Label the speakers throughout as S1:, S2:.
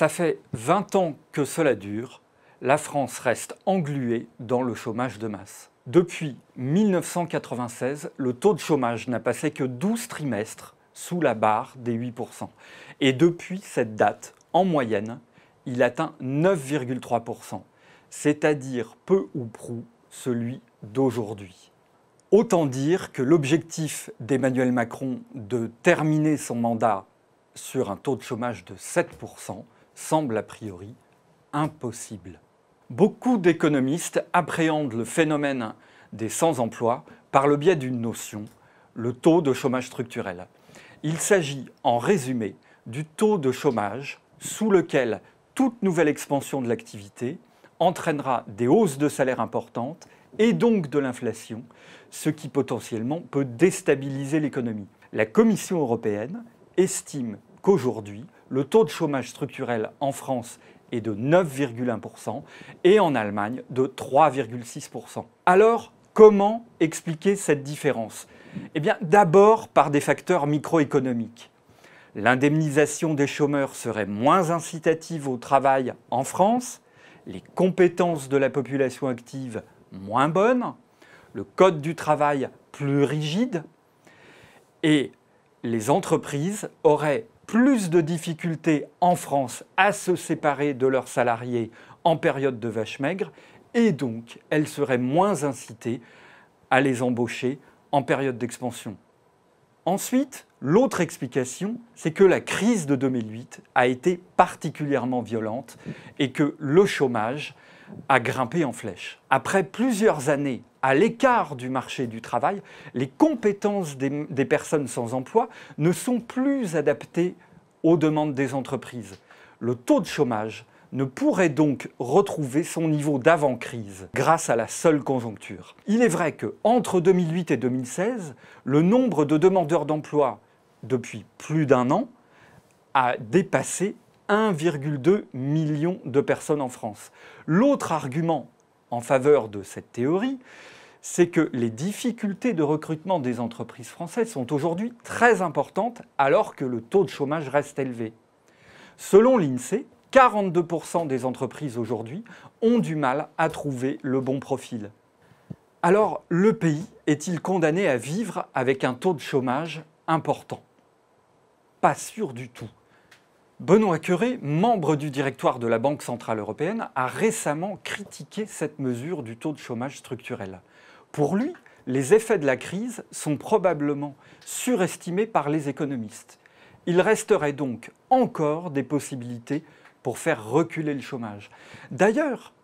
S1: Ça fait 20 ans que cela dure, la France reste engluée dans le chômage de masse. Depuis 1996, le taux de chômage n'a passé que 12 trimestres sous la barre des 8%. Et depuis cette date, en moyenne, il atteint 9,3%, c'est-à-dire peu ou prou celui d'aujourd'hui. Autant dire que l'objectif d'Emmanuel Macron de terminer son mandat sur un taux de chômage de 7% semble a priori impossible. Beaucoup d'économistes appréhendent le phénomène des sans-emploi par le biais d'une notion, le taux de chômage structurel. Il s'agit en résumé du taux de chômage sous lequel toute nouvelle expansion de l'activité entraînera des hausses de salaire importantes et donc de l'inflation, ce qui potentiellement peut déstabiliser l'économie. La Commission européenne estime qu'aujourd'hui, le taux de chômage structurel en France est de 9,1% et en Allemagne de 3,6%. Alors, comment expliquer cette différence ? Eh bien, d'abord par des facteurs microéconomiques. L'indemnisation des chômeurs serait moins incitative au travail en France, les compétences de la population active moins bonnes, le code du travail plus rigide, et les entreprises auraient plus de difficultés en France à se séparer de leurs salariés en période de vache maigre, et donc elles seraient moins incitées à les embaucher en période d'expansion. Ensuite, l'autre explication, c'est que la crise de 2008 a été particulièrement violente et que le chômage a grimpé en flèche. Après plusieurs années à l'écart du marché du travail, les compétences des personnes sans emploi ne sont plus adaptées aux demandes des entreprises. Le taux de chômage ne pourrait donc retrouver son niveau d'avant-crise grâce à la seule conjoncture. Il est vrai qu'entre 2008 et 2016, le nombre de demandeurs d'emploi depuis plus d'un an a dépassé 1,2 million de personnes en France. L'autre argument en faveur de cette théorie, c'est que les difficultés de recrutement des entreprises françaises sont aujourd'hui très importantes alors que le taux de chômage reste élevé. Selon l'INSEE, 42% des entreprises aujourd'hui ont du mal à trouver le bon profil. Alors, le pays est-il condamné à vivre avec un taux de chômage important ? Pas sûr du tout. Benoît Cœuré, membre du directoire de la Banque centrale européenne, a récemment critiqué cette mesure du taux de chômage structurel. Pour lui, les effets de la crise sont probablement surestimés par les économistes. Il resterait donc encore des possibilités pour faire reculer le chômage. D'ailleurs,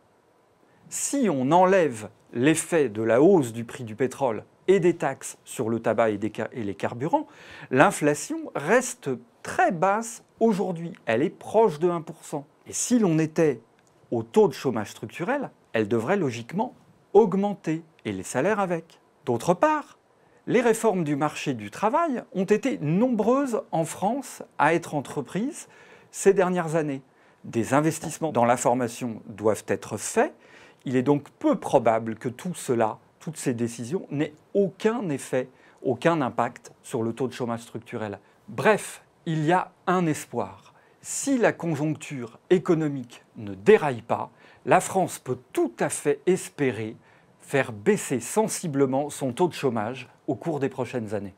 S1: si on enlève l'effet de la hausse du prix du pétrole et des taxes sur le tabac et les carburants, l'inflation reste très basse aujourd'hui. Elle est proche de 1%. Et si l'on était au taux de chômage structurel, elle devrait logiquement augmenter, et les salaires avec. D'autre part, les réformes du marché du travail ont été nombreuses en France à être entreprises ces dernières années. Des investissements dans la formation doivent être faits. Il est donc peu probable que tout cela, toutes ces décisions, n'aient aucun effet, aucun impact sur le taux de chômage structurel. Bref, il y a un espoir. Si la conjoncture économique ne déraille pas, la France peut tout à fait espérer faire baisser sensiblement son taux de chômage au cours des prochaines années.